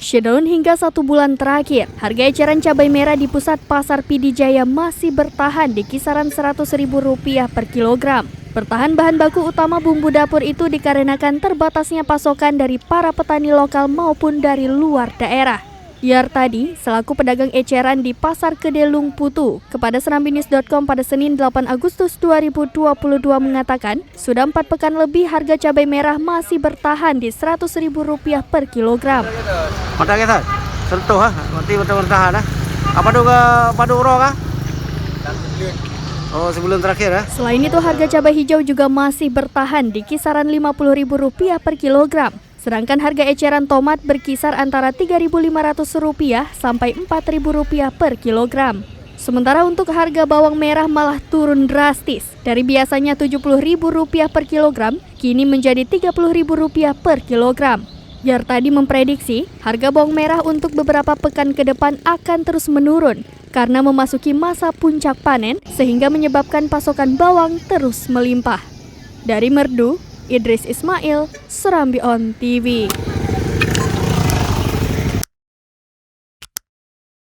Shutdown hingga 1 bulan terakhir, harga eceran cabai merah di pusat pasar Pidijaya masih bertahan di kisaran Rp100.000 per kilogram. Bertahan bahan baku utama bumbu dapur itu dikarenakan terbatasnya pasokan dari para petani lokal maupun dari luar daerah. Yartadi, selaku pedagang eceran di Pasar Kedelung Putu, kepada senambinis.com pada Senin 8 Agustus 2022 mengatakan, sudah 4 pekan lebih harga cabai merah masih bertahan di Rp100.000 per kilogram. Mata kita sentuh nanti bertahan Apa padu uro kah? Oh, sebulan terakhir . Selain itu, harga cabai hijau juga masih bertahan di kisaran Rp50.000 per kilogram. Sedangkan harga eceran tomat berkisar antara Rp3.500 sampai Rp4.000 per kilogram. Sementara untuk harga bawang merah malah turun drastis. Dari biasanya Rp70.000 per kilogram, kini menjadi Rp30.000 per kilogram. Yartadi memprediksi harga bawang merah untuk beberapa pekan ke depan akan terus menurun karena memasuki masa puncak panen sehingga menyebabkan pasokan bawang terus melimpah. Dari Merdu, Idris Ismail, Serambi On TV.